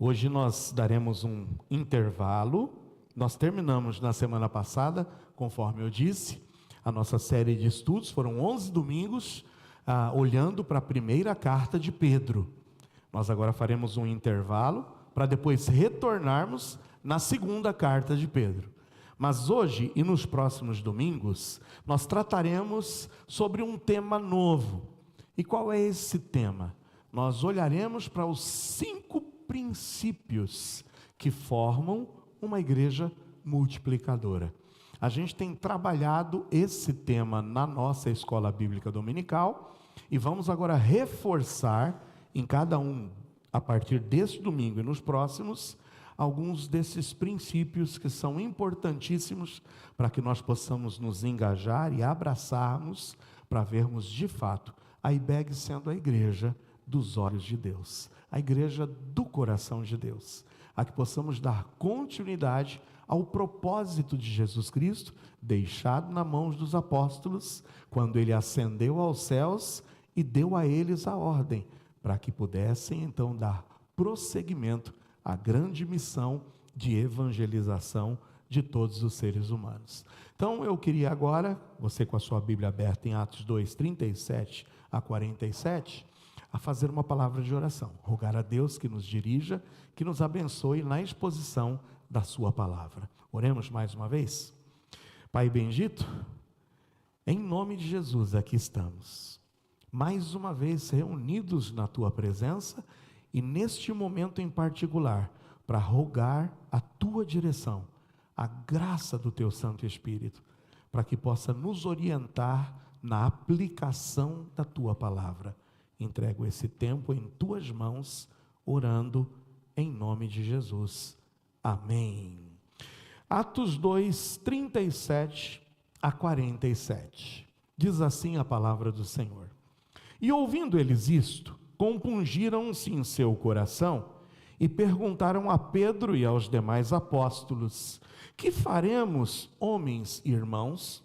Hoje nós daremos um intervalo. Nós terminamos na semana passada, conforme eu disse, a nossa série de estudos. Foram 11 domingos, olhando para a primeira carta de Pedro. Nós agora faremos um intervalo, para depois retornarmos na segunda carta de Pedro. Mas hoje e nos próximos domingos, nós trataremos sobre um tema novo. E qual é esse tema? Nós olharemos para os 5 princípios que formam uma igreja multiplicadora. A gente tem trabalhado esse tema na nossa escola bíblica dominical e vamos agora reforçar em cada um, a partir deste domingo e nos próximos, alguns desses princípios que são importantíssimos para que nós possamos nos engajar e abraçarmos para vermos de fato a IBEG sendo a igreja dos olhos de Deus, a igreja do coração de Deus, a que possamos dar continuidade ao propósito de Jesus Cristo, deixado nas mãos dos apóstolos, quando ele ascendeu aos céus e deu a eles a ordem, para que pudessem então dar prosseguimento à grande missão de evangelização de todos os seres humanos. Então eu queria agora, você com a sua Bíblia aberta em Atos 2, 37 a 47, a fazer uma palavra de oração, rogar a Deus que nos dirija, que nos abençoe na exposição da sua palavra. Oremos mais uma vez. Pai bendito, em nome de Jesus aqui estamos, mais uma vez reunidos na tua presença e neste momento em particular, para rogar a tua direção, a graça do teu Santo Espírito, para que possa nos orientar na aplicação da tua palavra. Entrego esse tempo em tuas mãos, orando em nome de Jesus. Amém. Atos 2, 37 a 47. Diz assim a palavra do Senhor. E ouvindo eles isto, compungiram-se em seu coração e perguntaram a Pedro e aos demais apóstolos: que faremos, homens e irmãos?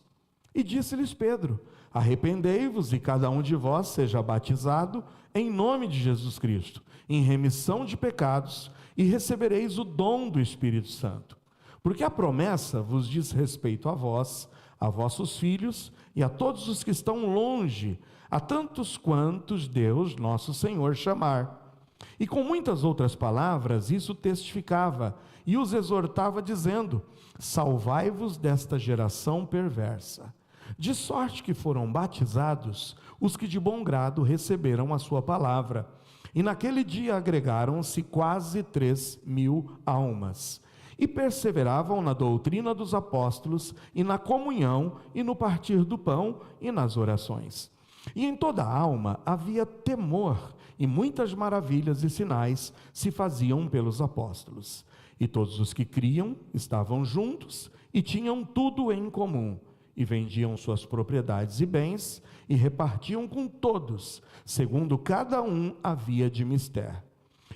E disse-lhes Pedro: arrependei-vos e cada um de vós seja batizado em nome de Jesus Cristo, em remissão de pecados, e recebereis o dom do Espírito Santo. Porque a promessa vos diz respeito a vós, a vossos filhos e a todos os que estão longe, a tantos quantos Deus, nosso Senhor, chamar. E com muitas outras palavras isso testificava e os exortava dizendo: salvai-vos desta geração perversa. De sorte que foram batizados os que de bom grado receberam a sua palavra. E naquele dia agregaram-se quase 3.000 almas. E perseveravam na doutrina dos apóstolos, e na comunhão, e no partir do pão, e nas orações. E em toda a alma havia temor, e muitas maravilhas e sinais se faziam pelos apóstolos. E todos os que criam estavam juntos, e tinham tudo em comum. E vendiam suas propriedades e bens, e repartiam com todos, segundo cada um havia de mister.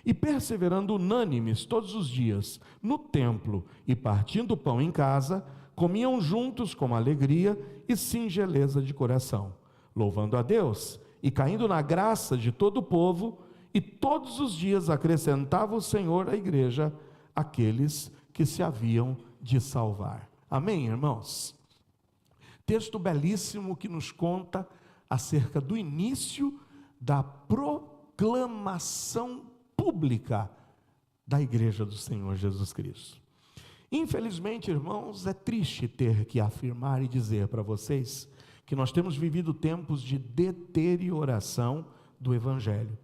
E perseverando unânimes todos os dias no templo, e partindo o pão em casa, comiam juntos com alegria e singeleza de coração, louvando a Deus, e caindo na graça de todo o povo, e todos os dias acrescentava o Senhor à igreja aqueles que se haviam de salvar. Amém, irmãos? Texto belíssimo que nos conta acerca do início da proclamação pública da igreja do Senhor Jesus Cristo. Infelizmente, irmãos, é triste ter que afirmar e dizer para vocês que nós temos vivido tempos de deterioração do Evangelho.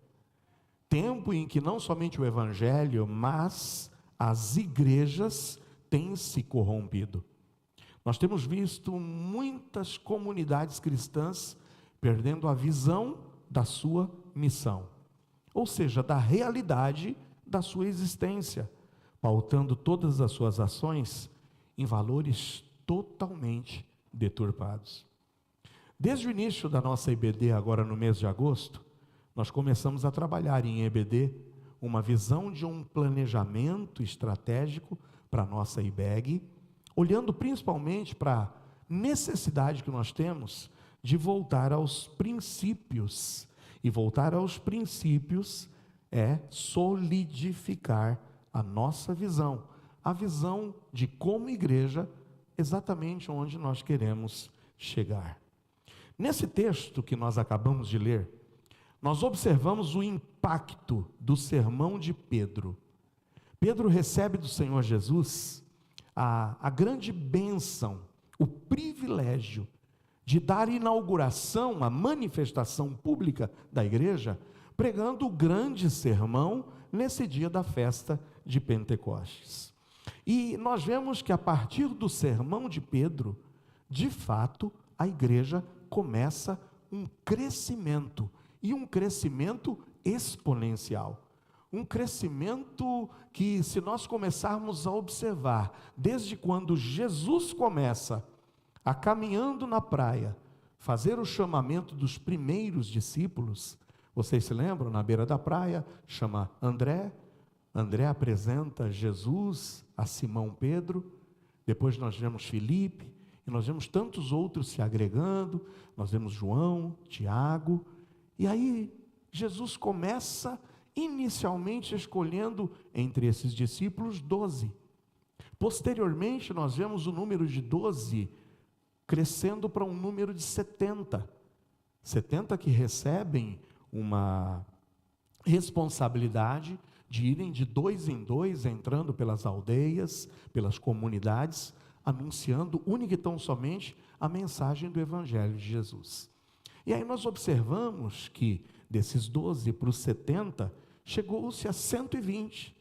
Tempo em que não somente o Evangelho, mas as igrejas têm se corrompido. Nós temos visto muitas comunidades cristãs perdendo a visão da sua missão, ou seja, da realidade da sua existência, pautando todas as suas ações em valores totalmente deturpados. Desde o início da nossa IBD, agora no mês de agosto, nós começamos a trabalhar em EBD uma visão de um planejamento estratégico para a nossa IBEG, olhando principalmente para a necessidade que nós temos de voltar aos princípios. E voltar aos princípios é solidificar a nossa visão, a visão de como igreja, exatamente onde nós queremos chegar. Nesse texto que nós acabamos de ler, nós observamos o impacto do sermão de Pedro. Pedro recebe do Senhor Jesus a grande bênção, o privilégio de dar inauguração à manifestação pública da igreja, pregando o grande sermão nesse dia da festa de Pentecostes. E nós vemos que a partir do sermão de Pedro, de fato, a igreja começa um crescimento, e um crescimento exponencial. Um crescimento que, se nós começarmos a observar, desde quando Jesus começa a caminhando na praia, fazer o chamamento dos primeiros discípulos, vocês se lembram? Na beira da praia, chama André, André apresenta Jesus a Simão Pedro, depois nós vemos Filipe, e nós vemos tantos outros se agregando, nós vemos João, Tiago, e aí Jesus começa inicialmente escolhendo entre esses discípulos 12. Posteriormente nós vemos o número de 12 crescendo para um número de 70. 70 que recebem uma responsabilidade de irem de 2 em 2, entrando pelas aldeias, pelas comunidades, anunciando única e tão somente a mensagem do Evangelho de Jesus. E aí nós observamos que desses 12 para os 70, chegou-se a 120.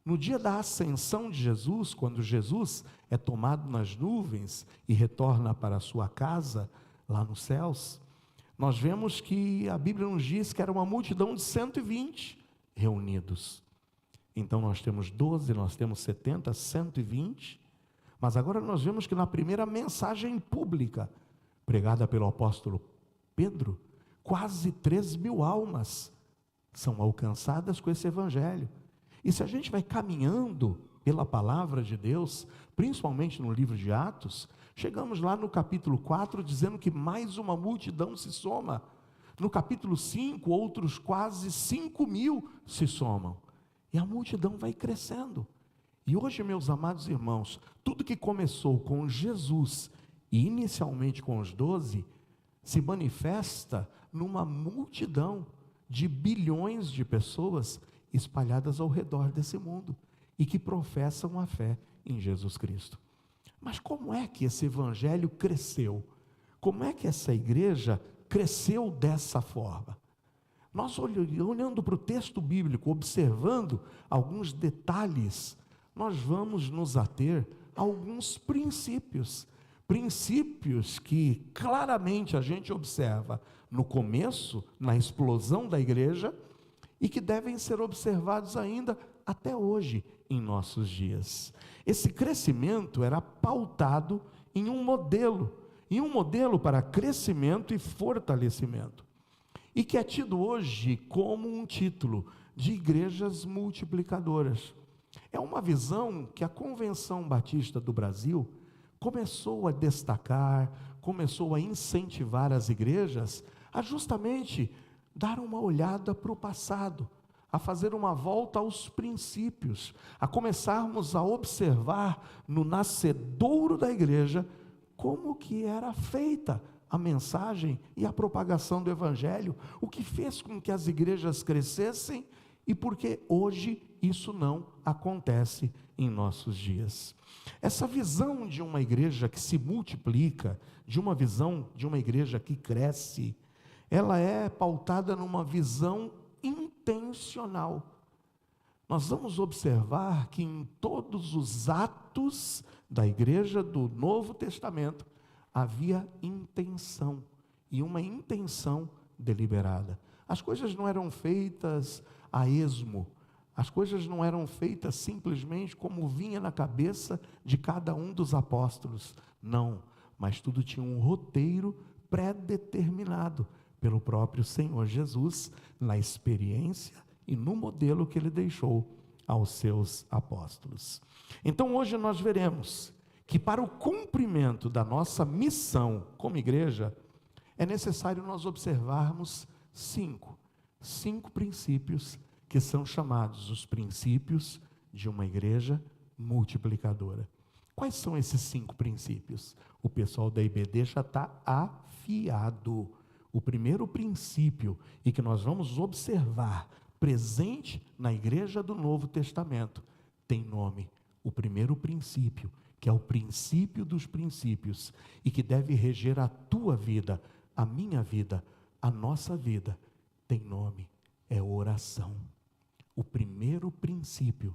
No dia da ascensão de Jesus, quando Jesus é tomado nas nuvens e retorna para a sua casa, lá nos céus, nós vemos que a Bíblia nos diz que era uma multidão de 120 reunidos. Então nós temos 12, nós temos 70, 120, mas agora nós vemos que na primeira mensagem pública, pregada pelo apóstolo Pedro, quase 3.000 almas são alcançadas com esse evangelho. E se a gente vai caminhando pela palavra de Deus, principalmente no livro de Atos, chegamos lá no capítulo 4, dizendo que mais uma multidão se soma. No capítulo 5, outros quase 5.000 se somam. E a multidão vai crescendo. E hoje, meus amados irmãos, tudo que começou com Jesus, e inicialmente com os 12, se manifesta numa multidão de bilhões de pessoas espalhadas ao redor desse mundo e que professam a fé em Jesus Cristo. Mas como é que esse evangelho cresceu? Como é que essa igreja cresceu dessa forma? Nós olhando para o texto bíblico, observando alguns detalhes, nós vamos nos ater a alguns princípios que claramente a gente observa no começo, na explosão da igreja, e que devem ser observados ainda até hoje em nossos dias. Esse crescimento era pautado em um modelo para crescimento e fortalecimento, e que é tido hoje como um título de igrejas multiplicadoras. É uma visão que a Convenção Batista do Brasil começou a destacar, começou a incentivar as igrejas a justamente dar uma olhada para o passado, a fazer uma volta aos princípios, a começarmos a observar no nascedouro da igreja como que era feita a mensagem e a propagação do evangelho, o que fez com que as igrejas crescessem e porque hoje isso não acontece em nossos dias. Essa visão de uma igreja que se multiplica, de uma visão de uma igreja que cresce, ela é pautada numa visão intencional. Nós vamos observar que em todos os atos da igreja do Novo Testamento havia intenção, e uma intenção deliberada. As coisas não eram feitas a esmo, as coisas não eram feitas simplesmente como vinha na cabeça de cada um dos apóstolos, não, mas tudo tinha um roteiro pré-determinado pelo próprio Senhor Jesus, na experiência e no modelo que ele deixou aos seus apóstolos. Então hoje nós veremos que para o cumprimento da nossa missão como igreja, é necessário nós observarmos cinco princípios que são chamados os princípios de uma igreja multiplicadora. Quais são esses 5 princípios? O pessoal da IBD já está afiado. O primeiro princípio, e que nós vamos observar presente na igreja do Novo Testamento, tem nome. O primeiro princípio, que é o princípio dos princípios, e que deve reger a tua vida, a minha vida, a nossa vida, tem nome, é oração. O primeiro princípio,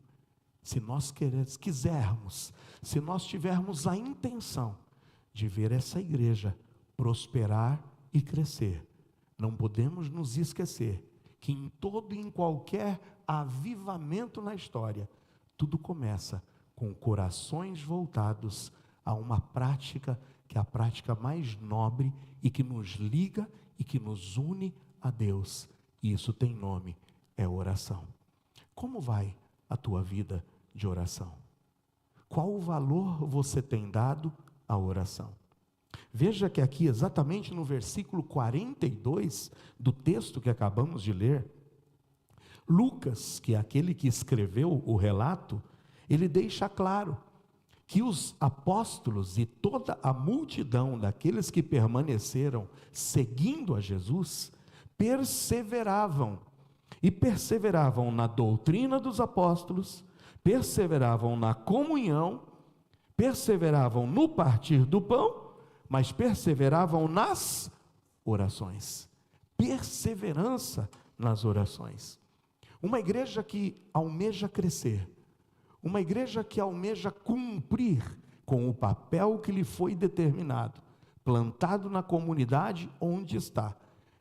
se nós quisermos, se nós tivermos a intenção de ver essa igreja prosperar e crescer, não podemos nos esquecer que em todo e em qualquer avivamento na história, tudo começa com corações voltados a uma prática que é a prática mais nobre e que nos liga e que nos une a Deus. E isso tem nome, é oração. Como vai a tua vida de oração? Qual o valor você tem dado à oração? Veja que aqui, exatamente no versículo 42 do texto que acabamos de ler, Lucas, que é aquele que escreveu o relato, ele deixa claro que os apóstolos e toda a multidão daqueles que permaneceram seguindo a Jesus, perseveravam na doutrina dos apóstolos, perseveravam na comunhão, perseveravam no partir do pão, mas perseveravam nas orações. Perseverança nas orações. Uma igreja que almeja crescer, uma igreja que almeja cumprir com o papel que lhe foi determinado, plantado na comunidade onde está,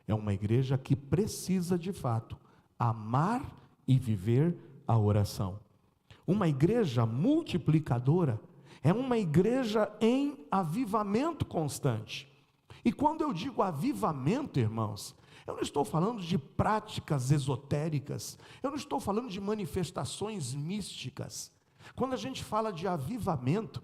é uma igreja que precisa de fato amar e viver a oração. Uma igreja multiplicadora é uma igreja em avivamento constante. E quando eu digo avivamento, irmãos, eu não estou falando de práticas esotéricas, eu não estou falando de manifestações místicas. Quando a gente fala de avivamento,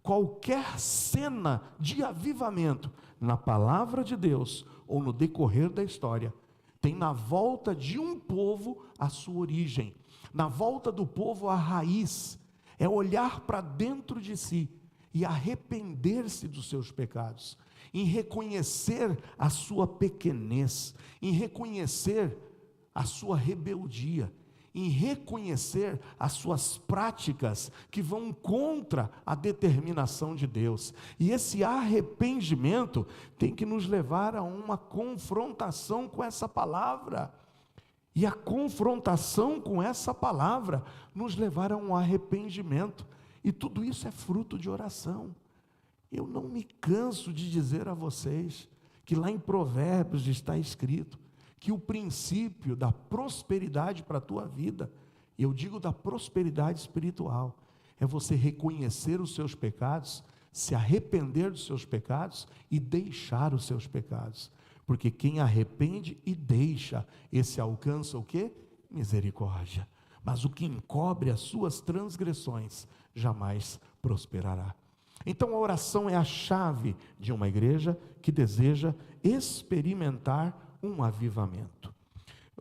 qualquer cena de avivamento na palavra de Deus ou no decorrer da história, tem na volta de um povo a sua origem, na volta do povo a raiz, é olhar para dentro de si e arrepender-se dos seus pecados, em reconhecer a sua pequenez, em reconhecer a sua rebeldia, em reconhecer as suas práticas que vão contra a determinação de Deus. E esse arrependimento tem que nos levar a uma confrontação com essa palavra. E a confrontação com essa palavra nos levará a um arrependimento. E tudo isso é fruto de oração. Eu não me canso de dizer a vocês que lá em Provérbios está escrito que o princípio da prosperidade para a tua vida, eu digo da prosperidade espiritual, é você reconhecer os seus pecados, se arrepender dos seus pecados e deixar os seus pecados. Porque quem arrepende e deixa, esse alcança o quê? Misericórdia. Mas o que encobre as suas transgressões jamais prosperará. Então a oração é a chave de uma igreja que deseja experimentar um avivamento.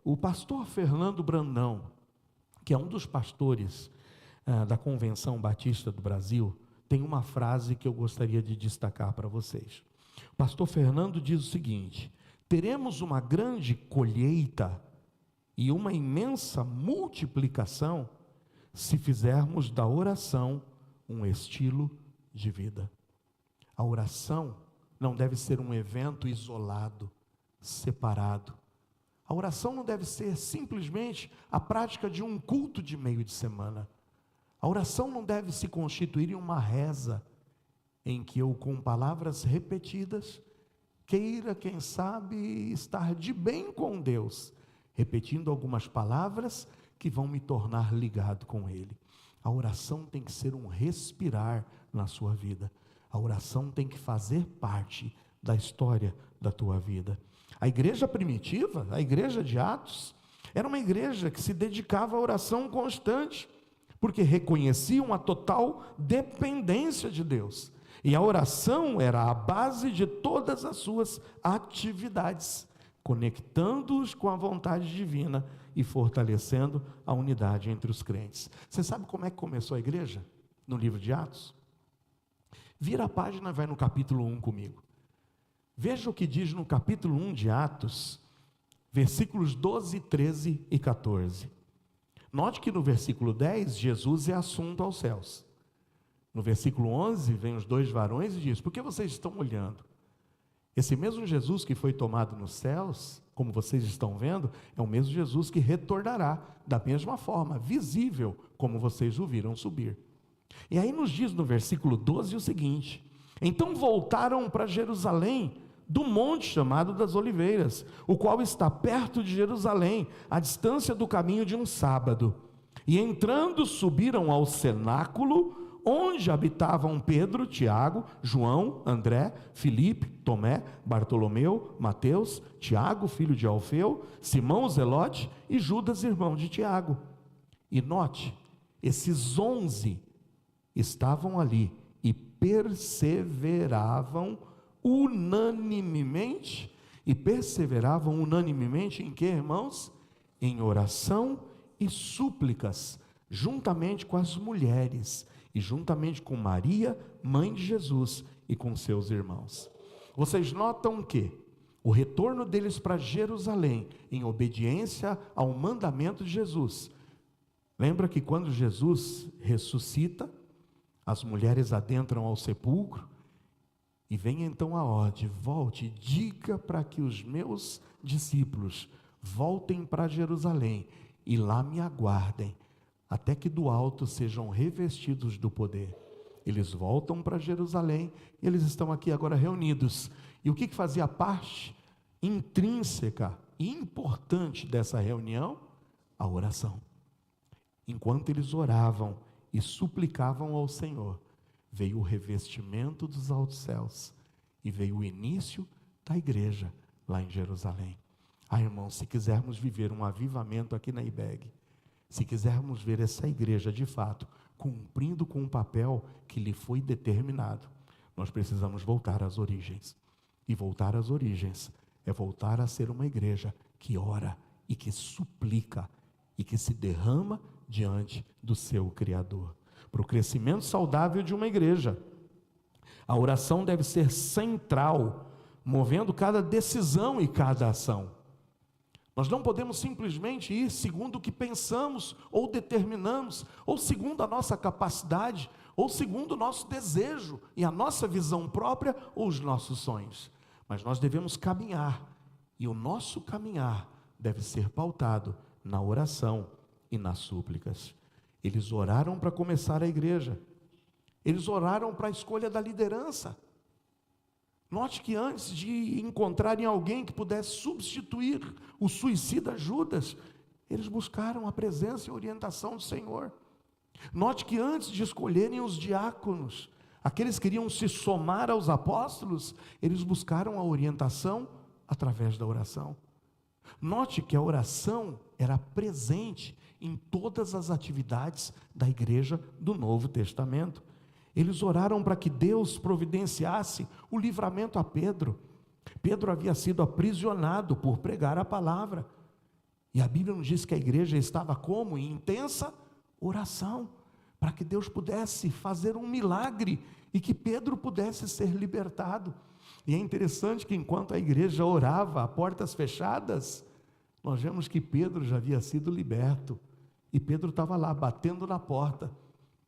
O pastor Fernando Brandão, que é um dos pastores da Convenção Batista do Brasil, tem uma frase que eu gostaria de destacar para vocês. O pastor Fernando diz o seguinte: teremos uma grande colheita e uma imensa multiplicação se fizermos da oração um estilo de vida. A oração não deve ser um evento isolado, separado. A oração não deve ser simplesmente a prática de um culto de meio de semana. A oração não deve se constituir em uma reza, em que eu, com palavras repetidas, queira, quem sabe, estar de bem com Deus, repetindo algumas palavras que vão me tornar ligado com Ele. A oração tem que ser um respirar na sua vida. A oração tem que fazer parte da história da tua vida. A igreja primitiva, a igreja de Atos, era uma igreja que se dedicava à oração constante, porque reconheciam a total dependência de Deus. E a oração era a base de todas as suas atividades, conectando-os com a vontade divina e fortalecendo a unidade entre os crentes. Você sabe como é que começou a igreja? No livro de Atos? Vira a página e vai no capítulo 1 comigo. Veja o que diz no capítulo 1 de Atos, versículos 12, 13 e 14. Note que no versículo 10, Jesus é assunto aos céus. No versículo 11, vem os dois varões e diz: por que vocês estão olhando? Esse mesmo Jesus que foi tomado nos céus, como vocês estão vendo, é o mesmo Jesus que retornará da mesma forma, visível, como vocês o viram subir. E aí nos diz no versículo 12 o seguinte: então voltaram para Jerusalém, do monte chamado das Oliveiras, o qual está perto de Jerusalém, à distância do caminho de um sábado. E entrando, subiram ao cenáculo, onde habitavam Pedro, Tiago, João, André, Filipe, Tomé, Bartolomeu, Mateus, Tiago, filho de Alfeu, Simão Zelote e Judas, irmão de Tiago. E note, esses 11 estavam ali e perseveravam unanimemente. E perseveravam unanimemente em quê, irmãos? Em oração e súplicas, juntamente com as mulheres, e juntamente com Maria, mãe de Jesus, e com seus irmãos. Vocês notam que o retorno deles para Jerusalém, em obediência ao mandamento de Jesus. Lembra que quando Jesus ressuscita, as mulheres adentram ao sepulcro, e vem então a ordem: volte, diga para que os meus discípulos voltem para Jerusalém, e lá me aguardem, até que do alto sejam revestidos do poder. Eles voltam para Jerusalém, e eles estão aqui agora reunidos. E o que fazia parte intrínseca e importante dessa reunião? A oração. Enquanto eles oravam e suplicavam ao Senhor, veio o revestimento dos altos céus, e veio o início da igreja lá em Jerusalém. Irmãos, se quisermos viver um avivamento aqui na IBEG, se quisermos ver essa igreja de fato cumprindo com o papel que lhe foi determinado, nós precisamos voltar às origens. E voltar às origens é voltar a ser uma igreja que ora e que suplica e que se derrama diante do seu Criador. Para o crescimento saudável de uma igreja, a oração deve ser central, movendo cada decisão e cada ação. Nós não podemos simplesmente ir segundo o que pensamos, ou determinamos, ou segundo a nossa capacidade, ou segundo o nosso desejo, e a nossa visão própria, ou os nossos sonhos. Mas nós devemos caminhar, e o nosso caminhar deve ser pautado na oração e nas súplicas. Eles oraram para começar a igreja, eles oraram para a escolha da liderança. Note que antes de encontrarem alguém que pudesse substituir o suicida Judas, eles buscaram a presença e a orientação do Senhor. Note que antes de escolherem os diáconos, aqueles que iriam se somar aos apóstolos, eles buscaram a orientação através da oração. Note que a oração era presente em todas as atividades da igreja do Novo Testamento. Eles oraram para que Deus providenciasse o livramento a Pedro. Pedro havia sido aprisionado por pregar a palavra. E a Bíblia nos diz que a igreja estava como? Em intensa oração, para que Deus pudesse fazer um milagre e que Pedro pudesse ser libertado. E é interessante que enquanto a igreja orava a portas fechadas, nós vemos que Pedro já havia sido liberto. E Pedro estava lá batendo na porta.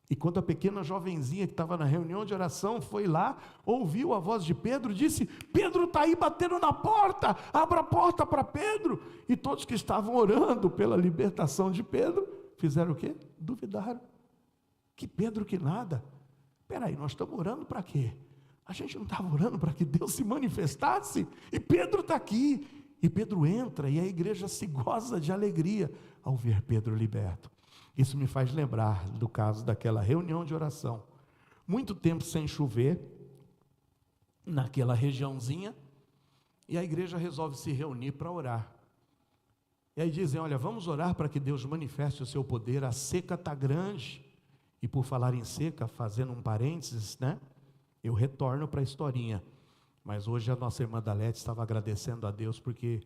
E quando a pequena jovenzinha que estava na reunião de oração foi lá, ouviu a voz de Pedro, disse: Pedro está aí batendo na porta, abra a porta para Pedro. E todos que estavam orando pela libertação de Pedro, fizeram o quê? Duvidaram. Que Pedro que nada. Espera aí, nós estamos orando para quê? A gente não estava orando para que Deus se manifestasse? E Pedro está aqui. E Pedro entra e a igreja se goza de alegria ao ver Pedro liberto. Isso me faz lembrar do caso daquela reunião de oração. Muito tempo sem chover, naquela regiãozinha, e a igreja resolve se reunir para orar. E aí dizem: olha, vamos orar para que Deus manifeste o seu poder, a seca está grande. E por falar em seca, fazendo um parênteses, né? Eu retorno para a historinha. Mas hoje a nossa irmã Dalete estava agradecendo a Deus porque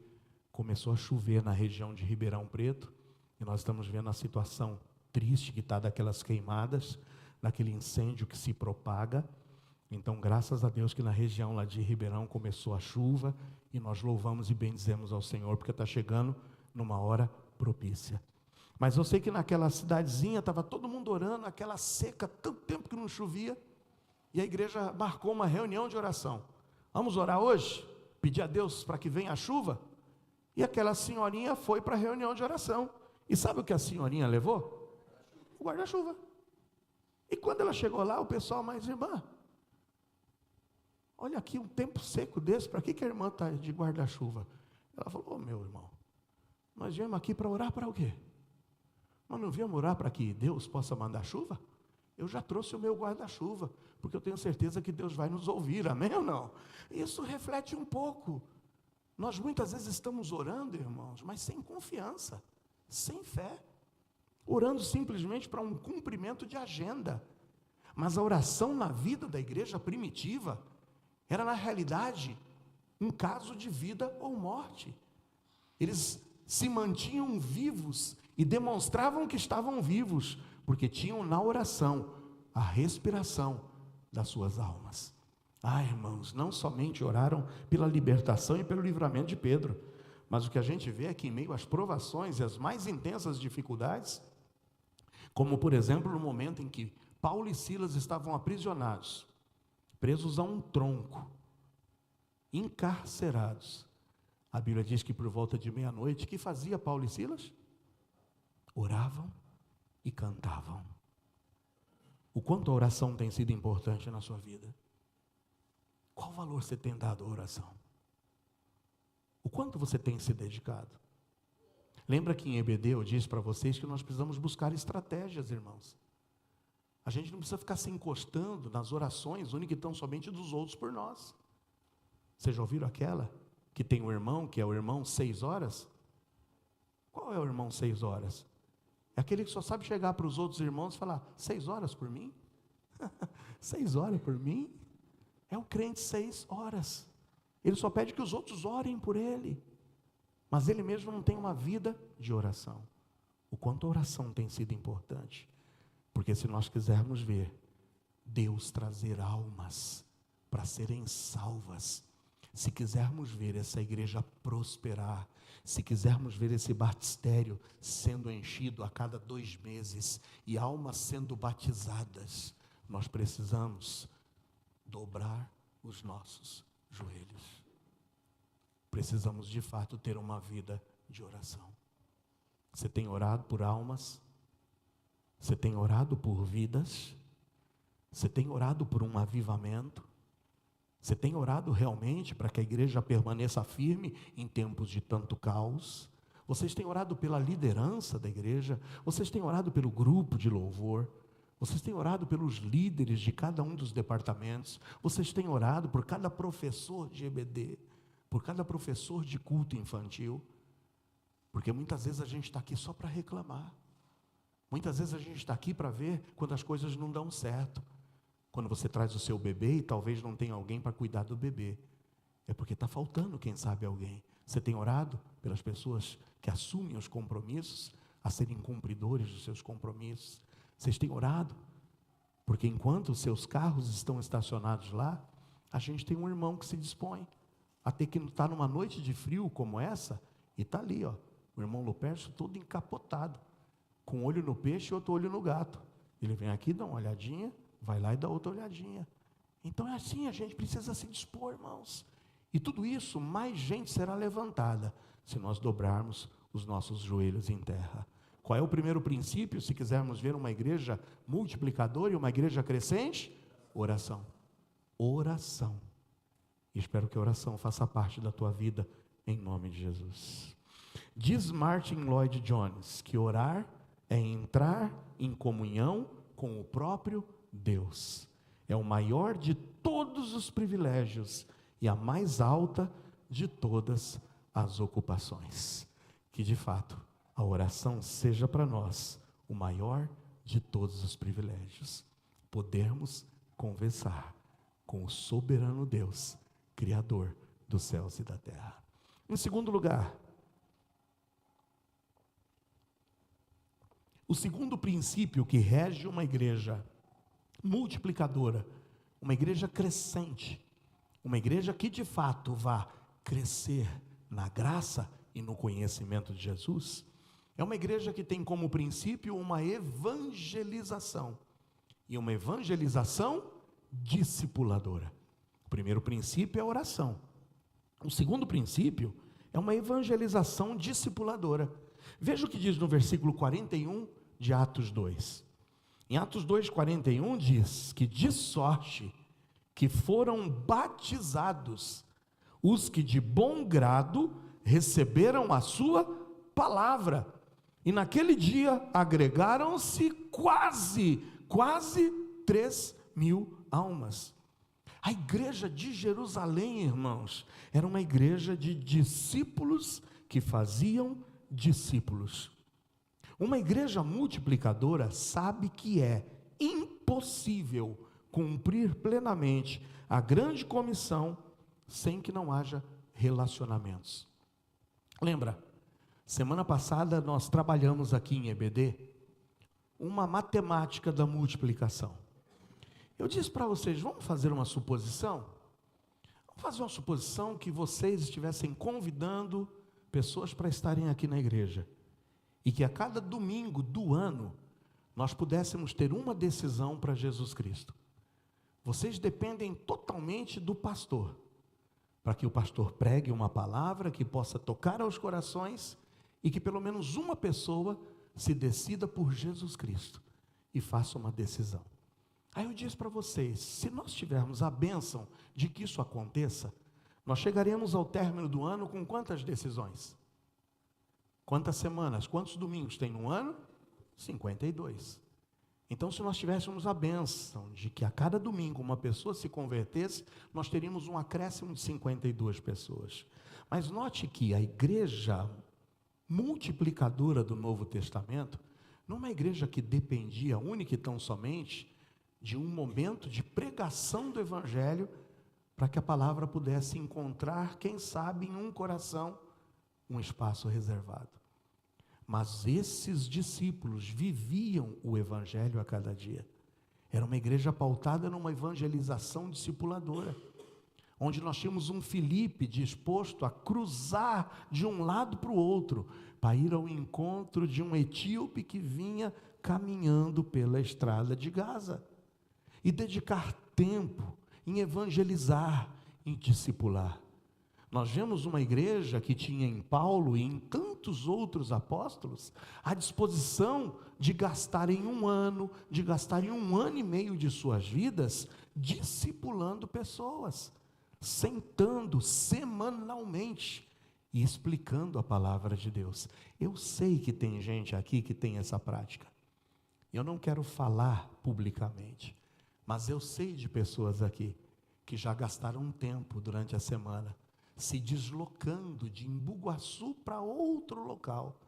começou a chover na região de Ribeirão Preto, e nós estamos vendo a situação triste que está daquelas queimadas, daquele incêndio que se propaga. Então, graças a Deus que na região lá de Ribeirão começou a chuva, e nós louvamos e bendizemos ao Senhor, porque está chegando numa hora propícia. Mas eu sei que naquela cidadezinha estava todo mundo orando, aquela seca, tanto tempo que não chovia, e a igreja marcou uma reunião de oração. Vamos orar hoje? Pedir a Deus para que venha a chuva? E aquela senhorinha foi para a reunião de oração. E sabe o que a senhorinha levou? O guarda-chuva. E quando ela chegou lá, o pessoal, mas irmã, olha aqui um tempo seco desse, para que a irmã está de guarda-chuva? Ela falou, meu irmão, nós viemos aqui para orar para o quê? Nós não viemos orar para que Deus possa mandar chuva? Eu já trouxe o meu guarda-chuva, porque eu tenho certeza que Deus vai nos ouvir, amém ou não? Isso reflete um pouco. Nós muitas vezes estamos orando, irmãos, mas sem confiança, sem fé, orando simplesmente para um cumprimento de agenda. Mas a oração na vida da igreja primitiva era, na realidade, um caso de vida ou morte. Eles se mantinham vivos e demonstravam que estavam vivos, porque tinham na oração a respiração das suas almas. Irmãos, não somente oraram pela libertação e pelo livramento de Pedro, mas o que a gente vê é que em meio às provações e às mais intensas dificuldades, como por exemplo no momento em que Paulo e Silas estavam aprisionados, presos a um tronco, encarcerados, a Bíblia diz que por volta de meia-noite, o que fazia Paulo e Silas? Oravam e cantavam. O quanto a oração tem sido importante na sua vida? Qual valor você tem dado à oração? O quanto você tem se dedicado? Lembra que em EBD eu disse para vocês que nós precisamos buscar estratégias, irmãos. A gente não precisa ficar se encostando nas orações únicas e tão somente dos outros por nós. Vocês já ouviram aquela que tem um irmão, que é o irmão 6 horas? Qual é o irmão 6 horas? É aquele que só sabe chegar para os outros irmãos e falar, 6 horas por mim? 6 horas por mim? É o crente 6 horas. Ele só pede que os outros orem por ele. Mas ele mesmo não tem uma vida de oração. O quanto a oração tem sido importante. Porque se nós quisermos ver Deus trazer almas para serem salvas, se quisermos ver essa igreja prosperar, se quisermos ver esse batistério sendo enchido a cada 2 meses e almas sendo batizadas, nós precisamos dobrar os nossos joelhos. Precisamos de fato ter uma vida de oração. Você tem orado por almas? Você tem orado por vidas? Você tem orado por um avivamento? Você tem orado realmente para que a igreja permaneça firme em tempos de tanto caos? Vocês têm orado pela liderança da igreja? Vocês têm orado pelo grupo de louvor? Vocês têm orado pelos líderes de cada um dos departamentos? Vocês têm orado por cada professor de EBD? Por cada professor de culto infantil? Porque muitas vezes a gente está aqui só para reclamar. Muitas vezes a gente está aqui para ver quando as coisas não dão certo. Quando você traz o seu bebê e talvez não tenha alguém para cuidar do bebê. É porque está faltando, quem sabe, alguém. Você tem orado pelas pessoas que assumem os compromissos, a serem cumpridores dos seus compromissos? Vocês têm orado? Porque enquanto os seus carros estão estacionados lá, a gente tem um irmão que se dispõe a ter que estar numa noite de frio como essa, e está ali, ó, o irmão Lupércio todo encapotado, com um olho no peixe e outro olho no gato. Ele vem aqui, dá uma olhadinha, vai lá e dá outra olhadinha. Então é assim, a gente precisa se dispor, irmãos. E tudo isso, mais gente será levantada, se nós dobrarmos os nossos joelhos em terra. Qual é o primeiro princípio, se quisermos ver uma igreja multiplicadora e uma igreja crescente? Oração. Oração. E espero que a oração faça parte da tua vida, em nome de Jesus. Diz Martin Lloyd Jones que orar é entrar em comunhão com o próprio Deus. É o maior de todos os privilégios e a mais alta de todas as ocupações. Que de fato a oração seja para nós o maior de todos os privilégios. Podermos conversar com o soberano Deus, Criador dos céus e da terra. Em segundo lugar, O segundo princípio que rege uma igreja multiplicadora, uma igreja crescente, uma igreja que de fato vá crescer na graça e no conhecimento de Jesus, é uma igreja que tem como princípio uma evangelização, e uma evangelização discipuladora. O primeiro princípio é a oração. O segundo princípio é uma evangelização discipuladora. Veja o que diz no versículo 41 de Atos 2. Em Atos 2:41 diz que de sorte que foram batizados os que de bom grado receberam a sua palavra. E naquele dia agregaram-se quase 3.000 almas. A igreja de Jerusalém, irmãos, era uma igreja de discípulos que faziam discípulos. Uma igreja multiplicadora sabe que é impossível cumprir plenamente a grande comissão sem que não haja relacionamentos. Lembra, semana passada nós trabalhamos aqui em EBD uma matemática da multiplicação. Eu disse para vocês, vamos fazer uma suposição? Vamos fazer uma suposição que vocês estivessem convidando pessoas para estarem aqui na igreja, e que a cada domingo do ano, nós pudéssemos ter uma decisão para Jesus Cristo. Vocês dependem totalmente do pastor, para que o pastor pregue uma palavra que possa tocar aos corações, e que pelo menos uma pessoa se decida por Jesus Cristo, e faça uma decisão. Aí eu disse para vocês, se nós tivermos a bênção de que isso aconteça, nós chegaremos ao término do ano com quantas decisões? Quantas semanas, quantos domingos tem no ano? 52. Então, se nós tivéssemos a bênção de que a cada domingo uma pessoa se convertesse, nós teríamos um acréscimo de 52 pessoas. Mas note que a igreja multiplicadora do Novo Testamento, não é uma igreja que dependia única e tão somente de um momento de pregação do Evangelho, para que a palavra pudesse encontrar, quem sabe, em um coração, um espaço reservado. Mas esses discípulos viviam o Evangelho a cada dia. Era uma igreja pautada numa evangelização discipuladora, onde nós tínhamos um Filipe disposto a cruzar de um lado para o outro, para ir ao encontro de um etíope que vinha caminhando pela estrada de Gaza, e dedicar tempo em evangelizar, em discipular. Nós vemos uma igreja que tinha em Paulo e em tantos outros apóstolos a disposição de gastarem um ano e meio de suas vidas discipulando pessoas, sentando semanalmente e explicando a palavra de Deus. Eu sei que tem gente aqui que tem essa prática. Eu não quero falar publicamente, mas eu sei de pessoas aqui que já gastaram um tempo durante a semana se deslocando de Embu-Guaçu para outro local,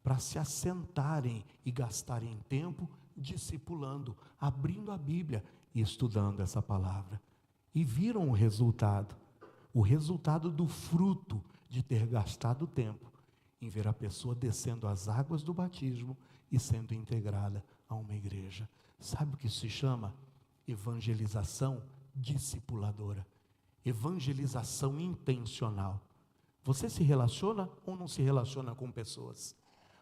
para se assentarem e gastarem tempo discipulando, abrindo a Bíblia e estudando essa palavra. E viram o resultado do fruto de ter gastado tempo em ver a pessoa descendo as águas do batismo e sendo integrada a uma igreja. Sabe o que se chama? Evangelização discipuladora. Evangelização intencional. Você se relaciona ou não se relaciona com pessoas?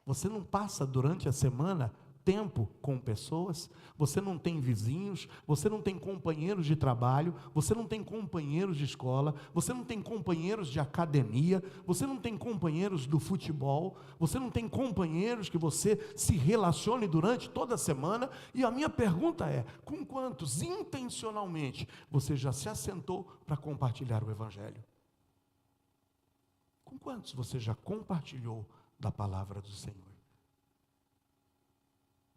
Você não passa durante a semana tempo com pessoas? Você não tem vizinhos? Você não tem companheiros de trabalho? Você não tem companheiros de escola? Você não tem companheiros de academia? Você não tem companheiros do futebol? Você não tem companheiros que você se relacione durante toda a semana? E a minha pergunta é, com quantos intencionalmente você já se assentou para compartilhar o Evangelho? Com quantos você já compartilhou da palavra do Senhor?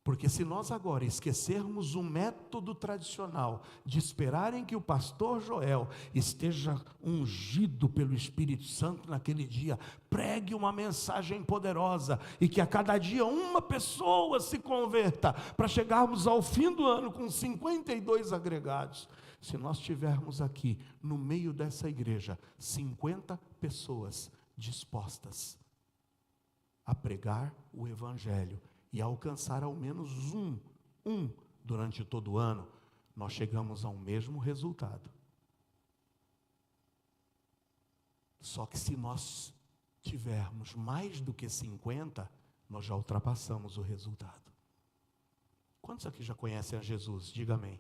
Porque se nós agora esquecermos o método tradicional de esperarem que o pastor Joel esteja ungido pelo Espírito Santo naquele dia, pregue uma mensagem poderosa e que a cada dia uma pessoa se converta, para chegarmos ao fim do ano com 52 agregados. Se nós tivermos aqui no meio dessa igreja 50 pessoas dispostas a pregar o Evangelho e alcançar ao menos um durante todo o ano, nós chegamos ao mesmo resultado. Só que se nós tivermos mais do que 50, nós já ultrapassamos o resultado. Quantos aqui já conhecem a Jesus? Diga amém.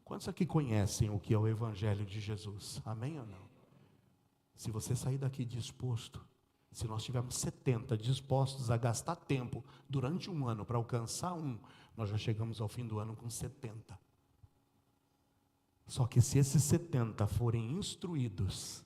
Quantos aqui conhecem o que é o Evangelho de Jesus? Amém ou não? Se você sair daqui disposto, se nós tivermos 70 dispostos a gastar tempo durante um ano para alcançar nós já chegamos ao fim do ano com 70. Só que se esses 70 forem instruídos,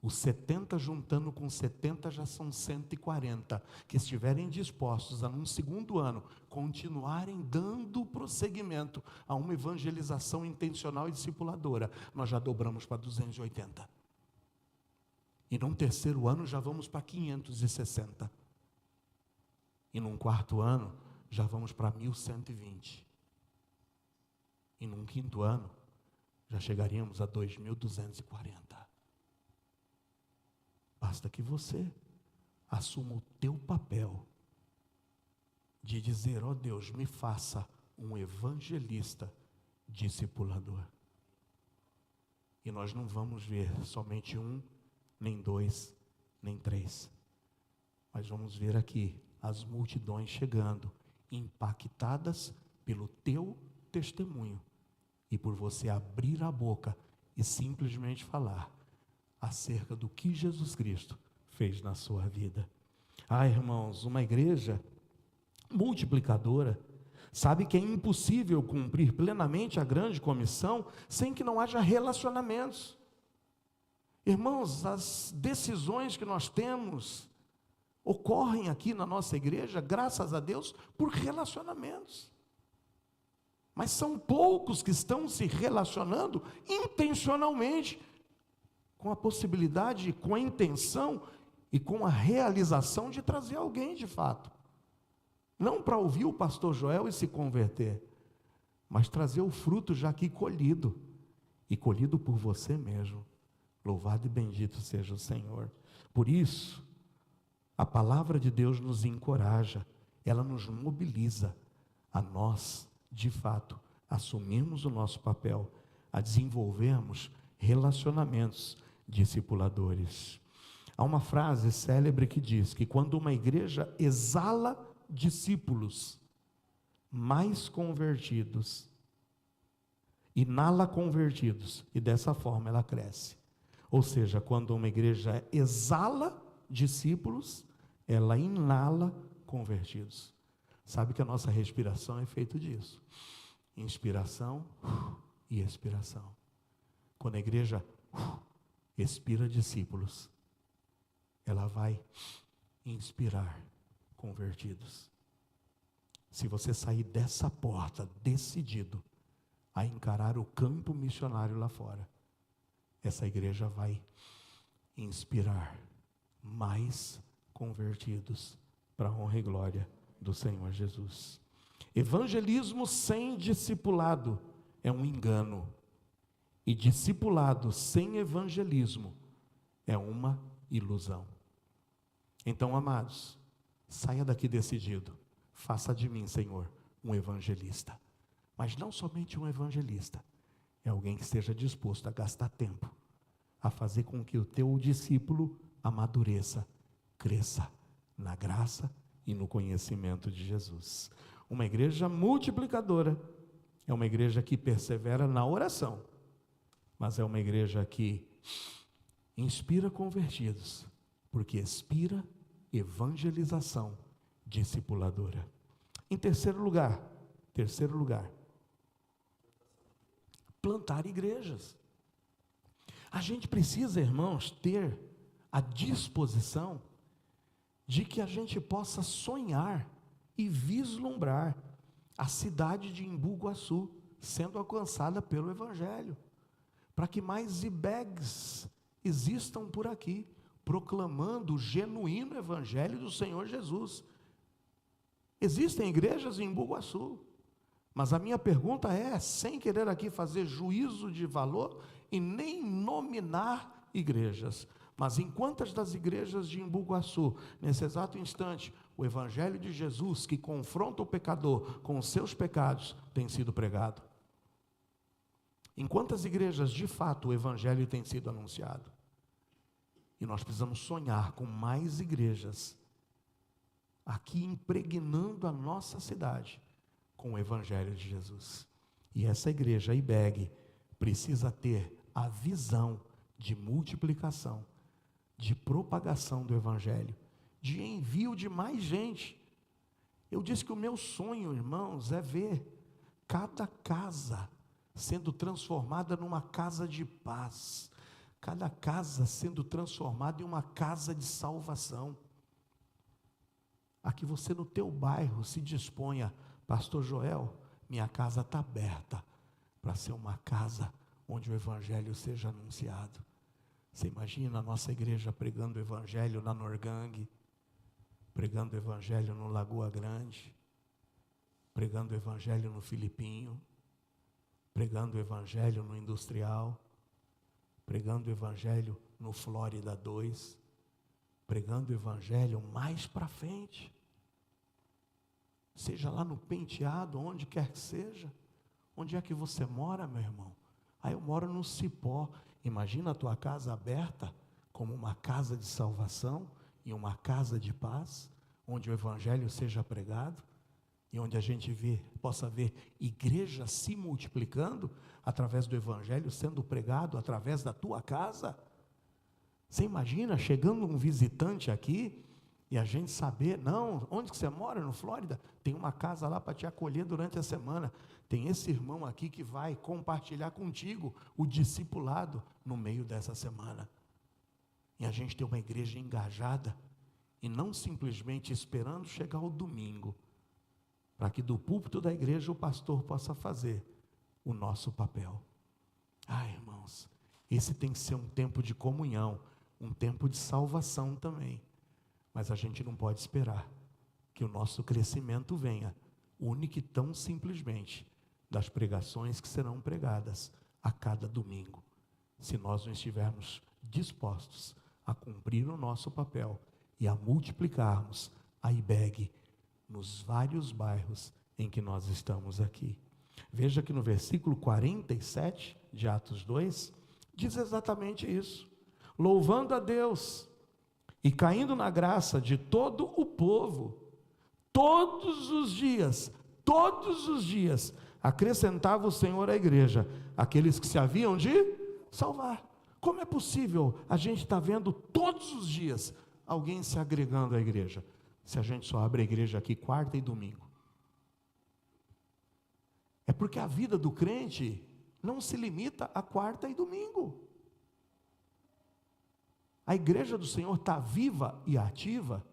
os 70 juntando com 70 já são 140, que estiverem dispostos a num segundo ano continuarem dando prosseguimento a uma evangelização intencional e discipuladora, nós já dobramos para 280. E num terceiro ano já vamos para 560. E num quarto ano já vamos para 1120. E num quinto ano já chegaríamos a 2240. Basta que você assuma o teu papel de dizer: ó Deus, me faça um evangelista discipulador. E nós não vamos ver somente nem 2, nem 3. Mas vamos ver aqui as multidões chegando, impactadas pelo teu testemunho e por você abrir a boca e simplesmente falar acerca do que Jesus Cristo fez na sua vida. Irmãos, uma igreja multiplicadora sabe que é impossível cumprir plenamente a grande comissão sem que não haja relacionamentos. Irmãos, as decisões que nós temos ocorrem aqui na nossa igreja, graças a Deus, por relacionamentos. Mas são poucos que estão se relacionando intencionalmente, com a possibilidade, com a intenção e com a realização de trazer alguém de fato. Não para ouvir o pastor Joel e se converter, mas trazer o fruto já aqui colhido, e colhido por você mesmo. Louvado e bendito seja o Senhor. Por isso, a palavra de Deus nos encoraja, ela nos mobiliza a nós, de fato, assumirmos o nosso papel, a desenvolvermos relacionamentos discipuladores. Há uma frase célebre que diz que quando uma igreja exala discípulos mais convertidos, inala convertidos, e dessa forma ela cresce. Ou seja, quando uma igreja exala discípulos, ela inala convertidos. Sabe que a nossa respiração é feita disso: inspiração e expiração. Quando a igreja expira discípulos, ela vai inspirar convertidos. Se você sair dessa porta decidido a encarar o campo missionário lá fora, essa igreja vai inspirar mais convertidos para a honra e glória do Senhor Jesus. Evangelismo sem discipulado é um engano, e discipulado sem evangelismo é uma ilusão. Então, amados, saia daqui decidido: faça de mim, Senhor, um evangelista. Mas não somente um evangelista, é alguém que esteja disposto a gastar tempo, a fazer com que o teu discípulo amadureça, cresça na graça e no conhecimento de Jesus. Uma igreja multiplicadora é uma igreja que persevera na oração, mas é uma igreja que inspira convertidos, porque expira evangelização discipuladora. Em terceiro lugar, plantar igrejas. A gente precisa, irmãos, ter a disposição de que a gente possa sonhar e vislumbrar a cidade de Embu Guaçu sendo alcançada pelo Evangelho, para que mais IBEGs existam por aqui, proclamando o genuíno Evangelho do Senhor Jesus. Existem igrejas em Embu Guaçu, mas a minha pergunta é, sem querer aqui fazer juízo de valor e nem nominar igrejas, mas em quantas das igrejas de Embu Guaçu, nesse exato instante, o evangelho de Jesus, que confronta o pecador com os seus pecados, tem sido pregado? Em quantas igrejas, de fato, o evangelho tem sido anunciado? E nós precisamos sonhar com mais igrejas aqui impregnando a nossa cidade com o evangelho de Jesus. E essa igreja, a IBEG, precisa ter a visão de multiplicação, de propagação do evangelho, de envio de mais gente. Eu disse que o meu sonho, irmãos, é ver cada casa sendo transformada numa casa de paz, cada casa sendo transformada em uma casa de salvação. A que você no teu bairro se disponha: pastor Joel, minha casa está aberta para ser uma casa onde o evangelho seja anunciado. Você imagina a nossa igreja pregando o evangelho na Norgang, pregando o evangelho no Lagoa Grande, pregando o evangelho no Filipinho, pregando o evangelho no Industrial, pregando o evangelho no Flórida 2, pregando o evangelho mais para frente, seja lá no Penteado, onde quer que seja. Onde é que você mora, meu irmão? Eu moro no Cipó. Imagina a tua casa aberta como uma casa de salvação e uma casa de paz, onde o evangelho seja pregado e onde a gente possa ver igrejas se multiplicando através do evangelho sendo pregado através da tua casa. Você imagina chegando um visitante aqui e a gente saber: não, onde que você mora? No Flórida? Tem uma casa lá para te acolher durante a semana. Tem esse irmão aqui que vai compartilhar contigo o discipulado no meio dessa semana. E a gente tem uma igreja engajada e não simplesmente esperando chegar o domingo, para que do púlpito da igreja o pastor possa fazer o nosso papel. Irmãos, esse tem que ser um tempo de comunhão, um tempo de salvação também. Mas a gente não pode esperar que o nosso crescimento venha único e tão simplesmente das pregações que serão pregadas a cada domingo, se nós não estivermos dispostos a cumprir o nosso papel e a multiplicarmos a IBEG nos vários bairros em que nós estamos aqui. Veja que no versículo 47 de Atos 2, diz exatamente isso: louvando a Deus e caindo na graça de todo o povo, todos os dias, acrescentava o Senhor à igreja aqueles que se haviam de salvar. Como é possível a gente estar vendo todos os dias alguém se agregando à igreja, se a gente só abre a igreja aqui quarta e domingo? É porque a vida do crente não se limita a quarta e domingo. A igreja do Senhor está viva e ativa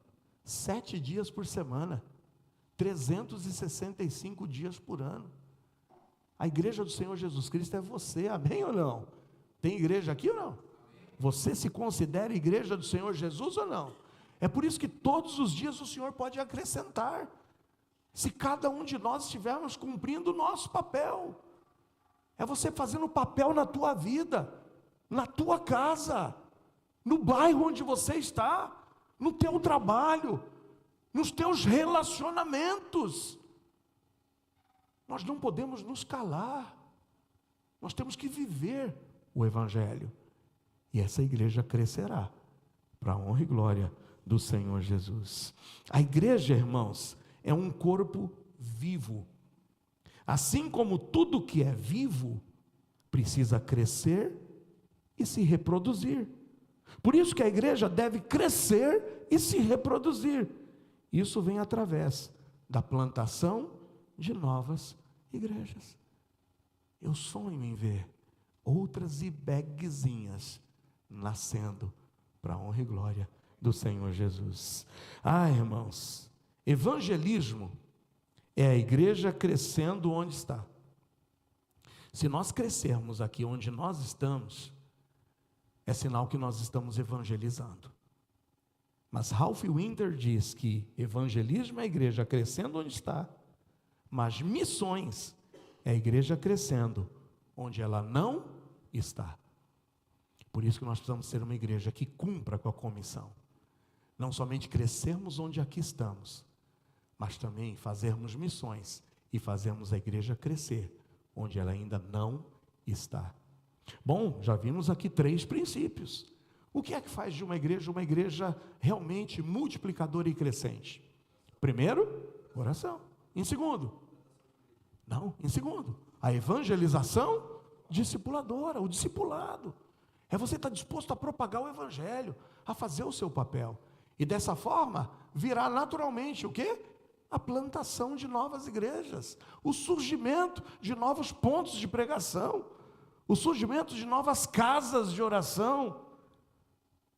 7 dias por semana, 365 dias por ano. A igreja do Senhor Jesus Cristo é você, amém ou não? Tem igreja aqui ou não? Você se considera igreja do Senhor Jesus ou não? É por isso que todos os dias o Senhor pode acrescentar, se cada um de nós estivermos cumprindo o nosso papel. É você fazendo papel na tua vida, na tua casa, no bairro onde você está, no teu trabalho, nos teus relacionamentos. Nós não podemos nos calar, nós temos que viver o evangelho, e essa igreja crescerá para a honra e glória do Senhor Jesus. A igreja, irmãos, é um corpo vivo. Assim como tudo que é vivo precisa crescer e se reproduzir. Por isso que a igreja deve crescer e se reproduzir. Isso vem através da plantação de novas igrejas. Eu sonho em ver outras IBEGzinhas nascendo para a honra e glória do Senhor Jesus. Irmãos, evangelismo é a igreja crescendo onde está. Se nós crescermos aqui onde nós estamos, é sinal que nós estamos evangelizando. Mas Ralph Winter diz que evangelismo é a igreja crescendo onde está, mas missões é a igreja crescendo onde ela não está. Por isso que nós precisamos ser uma igreja que cumpra com a comissão. não somente crescermos onde aqui estamos, mas também fazermos missões e fazermos a igreja crescer onde ela ainda não está. Bom, já vimos aqui 3 princípios. O que é que faz de uma igreja realmente multiplicadora e crescente? Primeiro, oração. Em segundo, a evangelização discipuladora, o discipulado. É você estar disposto a propagar o evangelho, a fazer o seu papel. E dessa forma, virá naturalmente o quê? A plantação de novas igrejas, o surgimento de novos pontos de pregação, o surgimento de novas casas de oração.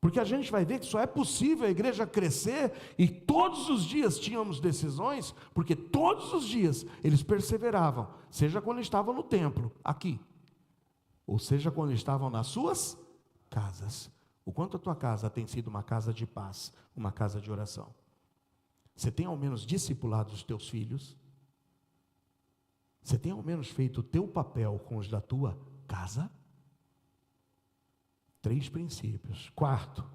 Porque a gente vai ver que só é possível a igreja crescer, e todos os dias tínhamos decisões, porque todos os dias eles perseveravam, seja quando estavam no templo, aqui, ou seja quando estavam nas suas casas. O quanto a tua casa tem sido uma casa de paz, uma casa de oração? Você tem ao menos discipulado os teus filhos? Você tem ao menos feito o teu papel com os da tua casa? 3 princípios. 4,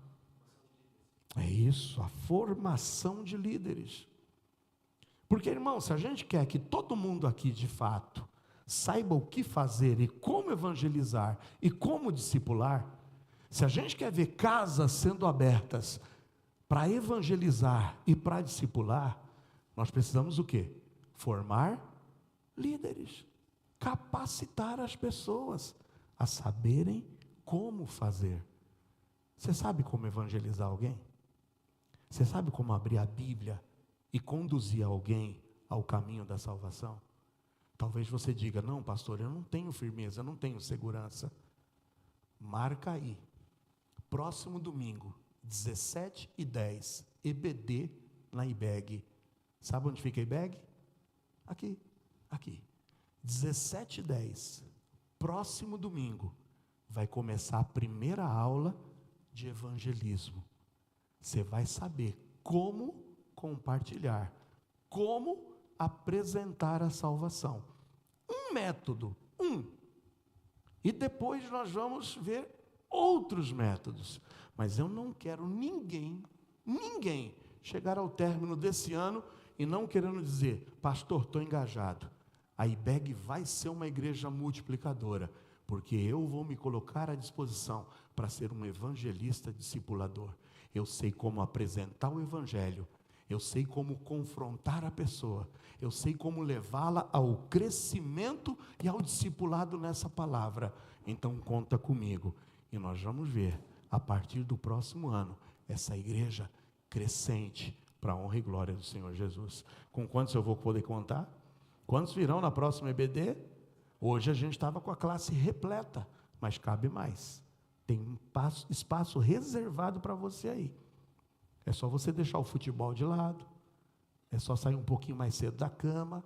é isso, a formação de líderes. Porque, irmão, se a gente quer que todo mundo aqui, de fato, saiba o que fazer e como evangelizar e como discipular, se a gente quer ver casas sendo abertas para evangelizar e para discipular, nós precisamos o quê? Formar líderes, capacitar as pessoas a saberem como fazer. Você sabe como evangelizar alguém? Você sabe como abrir a Bíblia e conduzir alguém ao caminho da salvação? Talvez você diga: não, pastor, eu não tenho firmeza, eu não tenho segurança. Marca aí, próximo domingo, 17h10, EBD na IBEG. Sabe onde fica a IBEG? Aqui. 17h10, próximo domingo, vai começar a primeira aula de evangelismo. Você vai saber como compartilhar, como apresentar a salvação. Um método, e depois nós vamos ver outros métodos. Mas eu não quero ninguém chegar ao término desse ano e não querendo dizer: pastor, estou engajado. A IBEG vai ser uma igreja multiplicadora, porque eu vou me colocar à disposição para ser um evangelista discipulador. Eu sei como apresentar o evangelho, eu sei como confrontar a pessoa, eu sei como levá-la ao crescimento e ao discipulado nessa palavra. Então conta comigo, e nós vamos ver, a partir do próximo ano, essa igreja crescente, para a honra e glória do Senhor Jesus. Com quantos eu vou poder contar? Quantos virão na próxima EBD? Hoje a gente estava com a classe repleta, mas cabe mais. Tem um espaço reservado para você aí. É só você deixar o futebol de lado, é só sair um pouquinho mais cedo da cama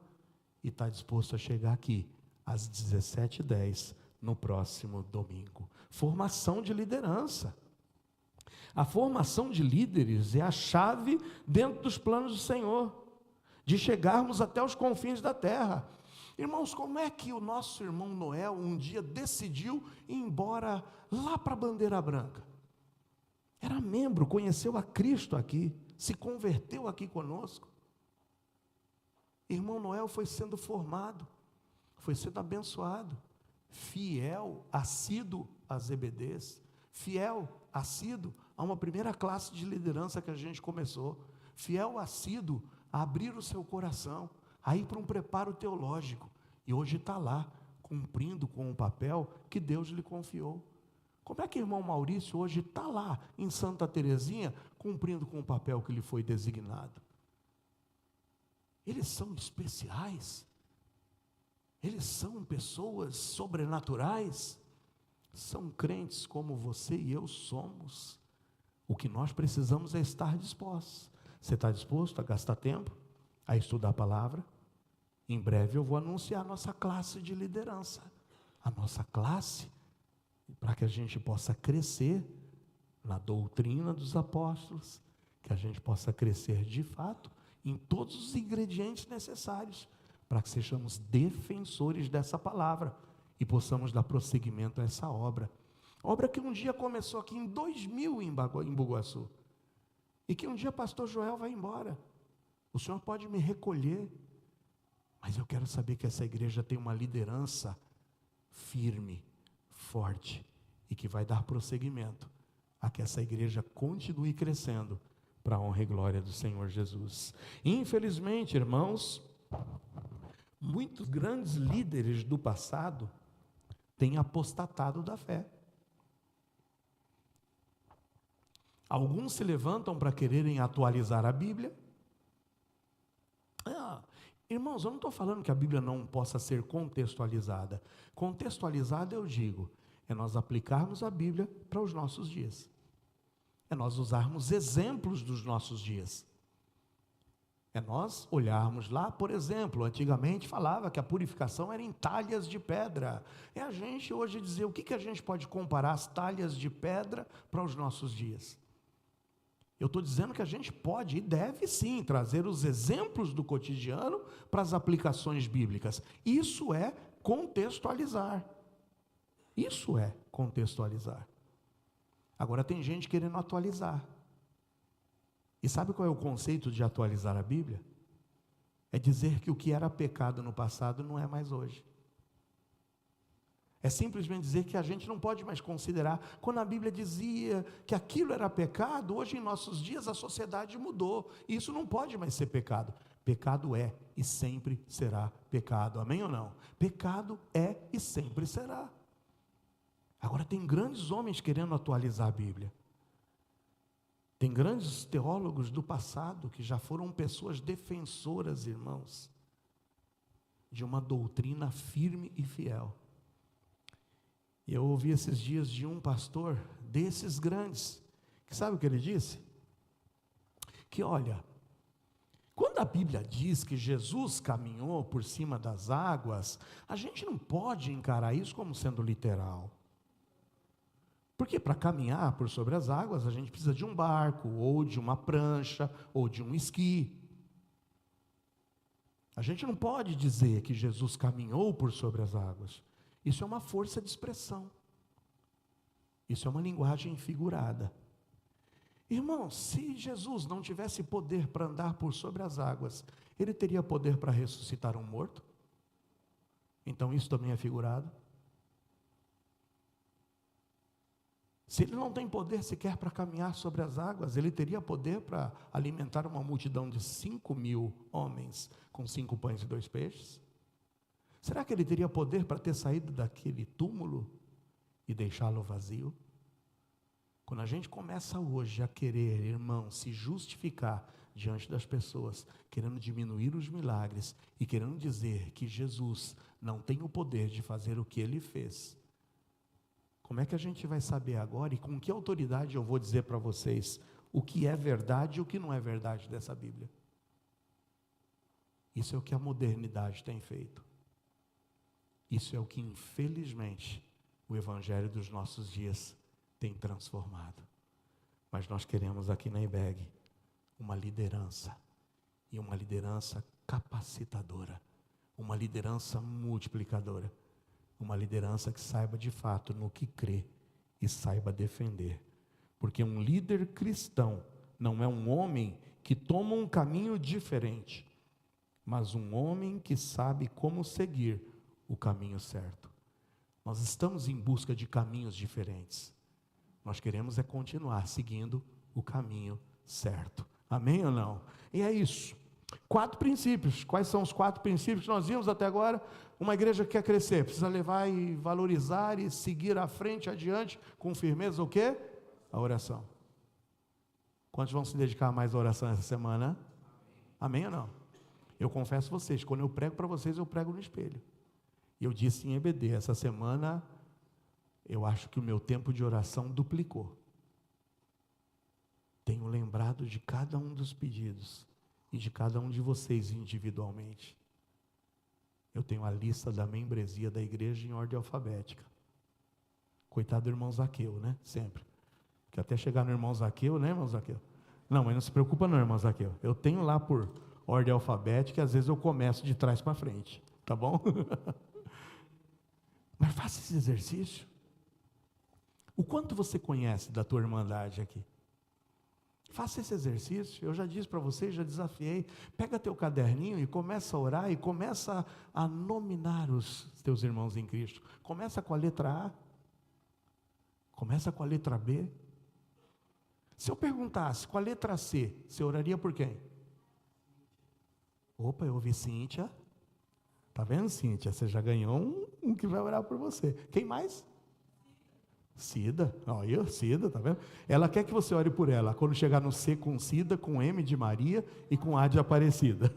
e estar disposto a chegar aqui às 17h10 no próximo domingo. Formação de liderança. A formação de líderes é a chave dentro dos planos do Senhor, de chegarmos até os confins da terra. Irmãos, como é que o nosso irmão Noel um dia decidiu ir embora lá para a Bandeira Branca? Era membro, conheceu a Cristo aqui, se converteu aqui conosco. Irmão Noel foi sendo formado, foi sendo abençoado, fiel, assíduo às EBDs, fiel, assíduo a uma primeira classe de liderança que a gente começou, fiel, assíduo a abrir o seu coração, a ir para um preparo teológico, e hoje está lá, cumprindo com o papel que Deus lhe confiou. Como é que o irmão Maurício hoje está lá, em Santa Terezinha, cumprindo com o papel que lhe foi designado? Eles são especiais, eles são pessoas sobrenaturais, são crentes como você e eu somos. O que nós precisamos é estar dispostos. Você está disposto a gastar tempo, a estudar a palavra? Em breve eu vou anunciar a nossa classe de liderança, a nossa classe, para que a gente possa crescer na doutrina dos apóstolos, que a gente possa crescer de fato em todos os ingredientes necessários, para que sejamos defensores dessa palavra e possamos dar prosseguimento a essa obra. Obra que um dia começou aqui em 2000 em Bugaçu. E que um dia pastor Joel vai embora. O Senhor pode me recolher. Mas eu quero saber que essa igreja tem uma liderança firme, forte, e que vai dar prosseguimento a que essa igreja continue crescendo para a honra e glória do Senhor Jesus. Infelizmente, irmãos, muitos grandes líderes do passado têm apostatado da fé. Alguns se levantam para quererem atualizar a Bíblia. Irmãos, eu não estou falando que a Bíblia não possa ser contextualizada. Contextualizada, eu digo, é nós aplicarmos a Bíblia para os nossos dias. É nós usarmos exemplos dos nossos dias. É nós olharmos lá, por exemplo, antigamente falava que a purificação era em talhas de pedra. É a gente hoje dizer o que a gente pode comparar as talhas de pedra para os nossos dias. Eu estou dizendo que a gente pode e deve sim trazer os exemplos do cotidiano para as aplicações bíblicas. Isso é contextualizar. Isso é contextualizar. Agora tem gente querendo atualizar. E sabe qual é o conceito de atualizar a Bíblia? É dizer que o que era pecado no passado não é mais hoje. É simplesmente dizer que a gente não pode mais considerar, quando a Bíblia dizia que aquilo era pecado, hoje em nossos dias a sociedade mudou, e isso não pode mais ser pecado. Pecado é e sempre será pecado, amém ou não? Pecado é e sempre será. Agora tem grandes homens querendo atualizar a Bíblia. Tem grandes teólogos do passado que já foram pessoas defensoras, irmãos, de uma doutrina firme e fiel. E eu ouvi esses dias de um pastor desses grandes, que sabe o que ele disse? Que olha, quando a Bíblia diz que Jesus caminhou por cima das águas, a gente não pode encarar isso como sendo literal. Porque para caminhar por sobre as águas, a gente precisa de um barco, ou de uma prancha, ou de um esqui. A gente não pode dizer que Jesus caminhou por sobre as águas. Isso é uma força de expressão. Isso é uma linguagem figurada. Irmãos, se Jesus não tivesse poder para andar por sobre as águas, ele teria poder para ressuscitar um morto? Então isso também é figurado? Se ele não tem poder sequer para caminhar sobre as águas, ele teria poder para alimentar uma multidão de 5.000 homens com 5 pães e 2 peixes? Será que ele teria poder para ter saído daquele túmulo e deixá-lo vazio? Quando a gente começa hoje a querer, irmão, se justificar diante das pessoas, querendo diminuir os milagres e querendo dizer que Jesus não tem o poder de fazer o que ele fez, como é que a gente vai saber agora e com que autoridade eu vou dizer para vocês o que é verdade e o que não é verdade dessa Bíblia? Isso é o que a modernidade tem feito. Isso é o que, infelizmente, o evangelho dos nossos dias tem transformado. Mas nós queremos aqui na IBEG uma liderança, e uma liderança capacitadora, uma liderança multiplicadora, uma liderança que saiba de fato no que crê e saiba defender. Porque um líder cristão não é um homem que toma um caminho diferente, mas um homem que sabe como seguir o caminho certo. Nós estamos em busca de caminhos diferentes. Nós queremos é continuar seguindo o caminho certo. Amém ou não? E é isso. 4 princípios. Quais são os 4 princípios que nós vimos até agora? Uma igreja que quer crescer, precisa levar e valorizar e seguir à frente, adiante, com firmeza o quê? A oração. Quantos vão se dedicar mais à oração essa semana? Amém ou não? Eu confesso a vocês, quando eu prego para vocês, eu prego no espelho. E eu disse em EBD, essa semana, eu acho que o meu tempo de oração duplicou. Tenho lembrado de cada um dos pedidos e de cada um de vocês individualmente. Eu tenho a lista da membresia da igreja em ordem alfabética. Coitado do irmão Zaqueu, né? Sempre. Que até chegar no irmão Zaqueu, né, irmão Zaqueu? Não, mas não se preocupa não, irmão Zaqueu. Eu tenho lá por ordem alfabética, às vezes eu começo de trás para frente, tá bom? Mas faça esse exercício. O quanto você conhece da tua irmandade aqui? Faça esse exercício, eu já disse para você, já desafiei. Pega teu caderninho e começa a orar e começa a nominar os teus irmãos em Cristo. Começa com a letra A, começa com a letra B. Se eu perguntasse com a letra C, você oraria por quem? Opa, eu ouvi Cíntia. Tá vendo, Cíntia? Você já ganhou um que vai orar por você. Quem mais? Cida, olha, Cida, tá vendo? Ela quer que você ore por ela, quando chegar no C com Cida, com M de Maria e com A de Aparecida.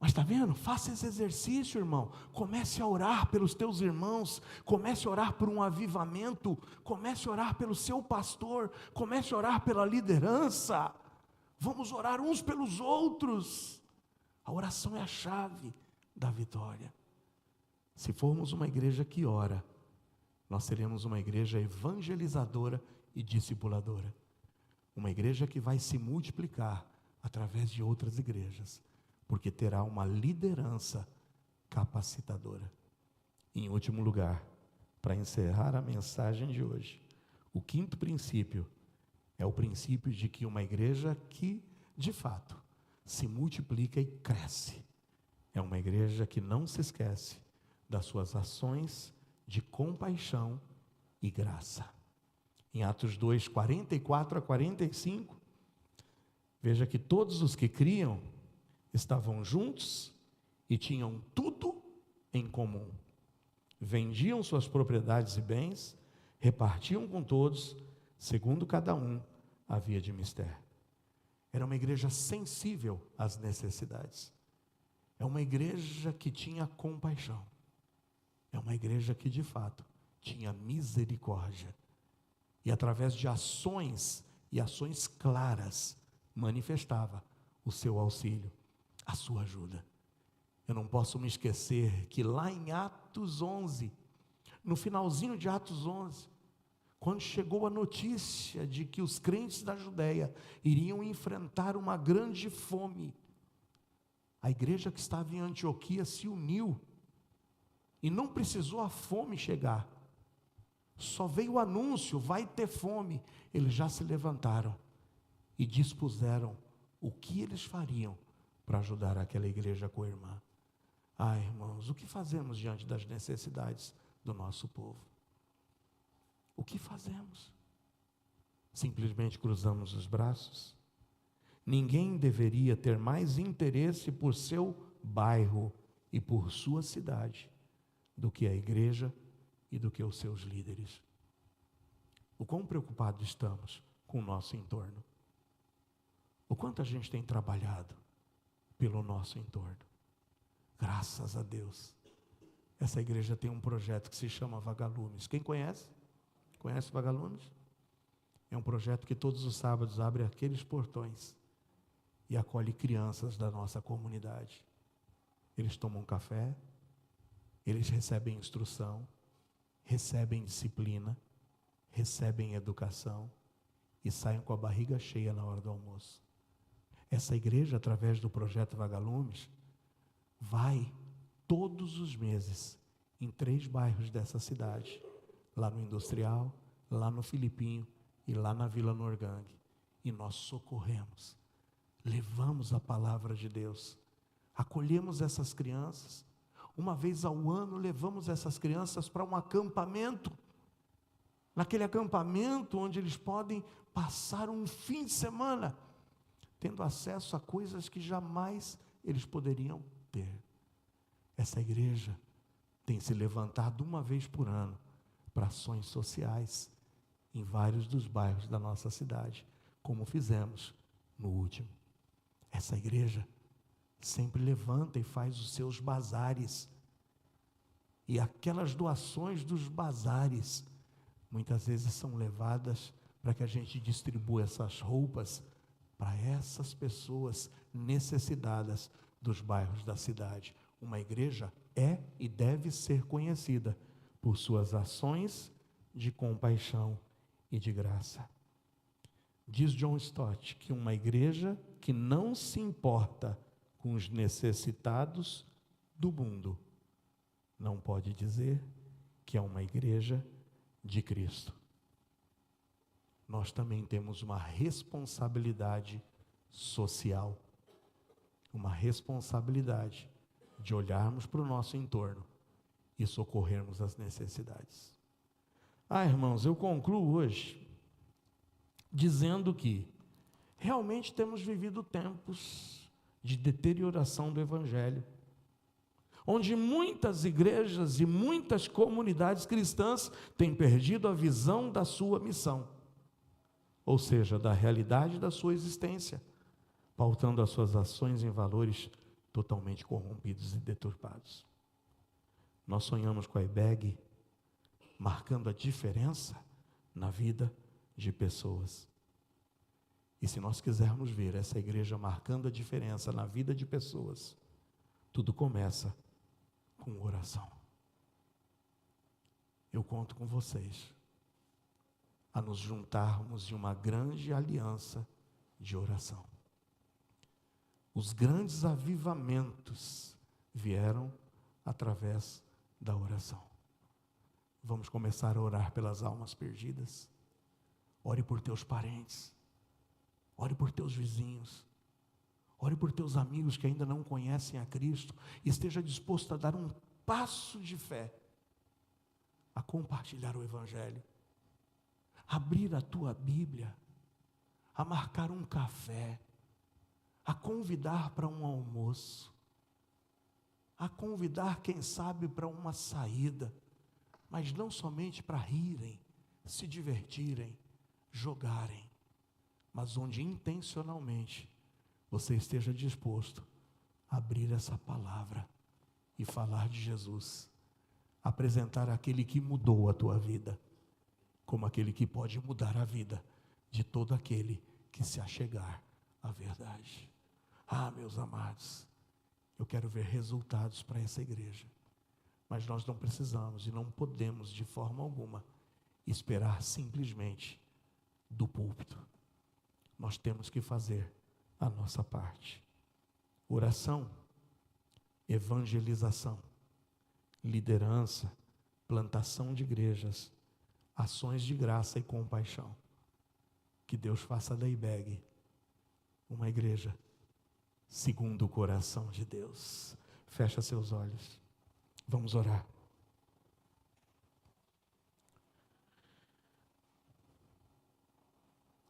Mas tá vendo? Faça esse exercício, irmão. Comece a orar pelos teus irmãos, comece a orar por um avivamento, comece a orar pelo seu pastor, comece a orar pela liderança. Vamos orar uns pelos outros. A oração é a chave da vitória. Se formos uma igreja que ora, nós seremos uma igreja evangelizadora e discipuladora. Uma igreja que vai se multiplicar através de outras igrejas, porque terá uma liderança capacitadora. Em último lugar, para encerrar a mensagem de hoje, o quinto princípio é o princípio de que uma igreja que, de fato, se multiplica e cresce, é uma igreja que não se esquece das suas ações de compaixão e graça. Em Atos 2, 44 a 45, veja que todos os que criam estavam juntos e tinham tudo em comum. Vendiam suas propriedades e bens, repartiam com todos, segundo cada um havia de mister. Era uma igreja sensível às necessidades. É uma igreja que tinha compaixão. É uma igreja que, de fato, tinha misericórdia. E através de ações, e ações claras, manifestava o seu auxílio, a sua ajuda. Eu não posso me esquecer que lá em Atos 11, no finalzinho de Atos 11, quando chegou a notícia de que os crentes da Judéia iriam enfrentar uma grande fome, a igreja que estava em Antioquia se uniu, e não precisou a fome chegar, só veio o anúncio, vai ter fome. Eles já se levantaram e dispuseram o que eles fariam para ajudar aquela igreja co-irmã. Ai, irmãos, o que fazemos diante das necessidades do nosso povo? O que fazemos? Simplesmente cruzamos os braços? Ninguém deveria ter mais interesse por seu bairro e por sua cidade do que a igreja e do que os seus líderes. O quão preocupados estamos com o nosso entorno? O quanto a gente tem trabalhado pelo nosso entorno? Graças a Deus, essa igreja tem um projeto que se chama Vagalumes. Quem conhece? Conhece Vagalumes? É um projeto que todos os sábados abre aqueles portões e acolhe crianças da nossa comunidade. Eles tomam café, eles recebem instrução, recebem disciplina, recebem educação e saem com a barriga cheia na hora do almoço. Essa igreja, através do projeto Vagalumes, vai todos os meses em 3 bairros dessa cidade, lá no Industrial, lá no Filipinho e lá na Vila Norgangue, e nós socorremos, levamos a palavra de Deus, acolhemos essas crianças. Uma vez ao ano levamos essas crianças para um acampamento, naquele acampamento onde eles podem passar um fim de semana, tendo acesso a coisas que jamais eles poderiam ter. Essa igreja tem se levantado uma vez por ano para ações sociais em vários dos bairros da nossa cidade, como fizemos no último. Essa igreja sempre levanta e faz os seus bazares, e aquelas doações dos bazares muitas vezes são levadas para que a gente distribua essas roupas para essas pessoas necessitadas dos bairros da cidade. Uma igreja é e deve ser conhecida por suas ações de compaixão e de graça. Diz John Stott que uma igreja que não se importa com os necessitados do mundo não pode dizer que é uma igreja de Cristo. nós também temos uma responsabilidade social, uma responsabilidade de olharmos para o nosso entorno e socorrermos as necessidades. Irmãos, eu concluo hoje dizendo que realmente temos vivido tempos de deterioração do Evangelho, onde muitas igrejas e muitas comunidades cristãs têm perdido a visão da sua missão, ou seja, da realidade da sua existência, pautando as suas ações em valores totalmente corrompidos e deturpados. Nós sonhamos com a IBEG, marcando a diferença na vida de pessoas. E se nós quisermos ver essa igreja marcando a diferença na vida de pessoas, tudo começa com oração. Eu conto com vocês a nos juntarmos em uma grande aliança de oração. Os grandes avivamentos vieram através da oração. Vamos começar a orar pelas almas perdidas. Ore por teus parentes. Ore por teus vizinhos. Ore por teus amigos que ainda não conhecem a Cristo. E esteja disposto a dar um passo de fé, a compartilhar o Evangelho, a abrir a tua Bíblia, a marcar um café, a convidar para um almoço, a convidar, quem sabe, para uma saída, mas não somente para rirem, se divertirem, jogarem, mas onde intencionalmente você esteja disposto a abrir essa palavra e falar de Jesus, apresentar aquele que mudou a tua vida, como aquele que pode mudar a vida de todo aquele que se achegar à verdade. Meus amados, eu quero ver resultados para essa igreja, mas nós não precisamos e não podemos de forma alguma esperar simplesmente do púlpito. Nós temos que fazer a nossa parte. Oração, evangelização, liderança, plantação de igrejas, ações de graça e compaixão. Que Deus faça da IBEG uma igreja segundo o coração de Deus. Fecha seus olhos. Vamos orar.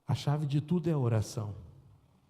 A chave de tudo é a oração.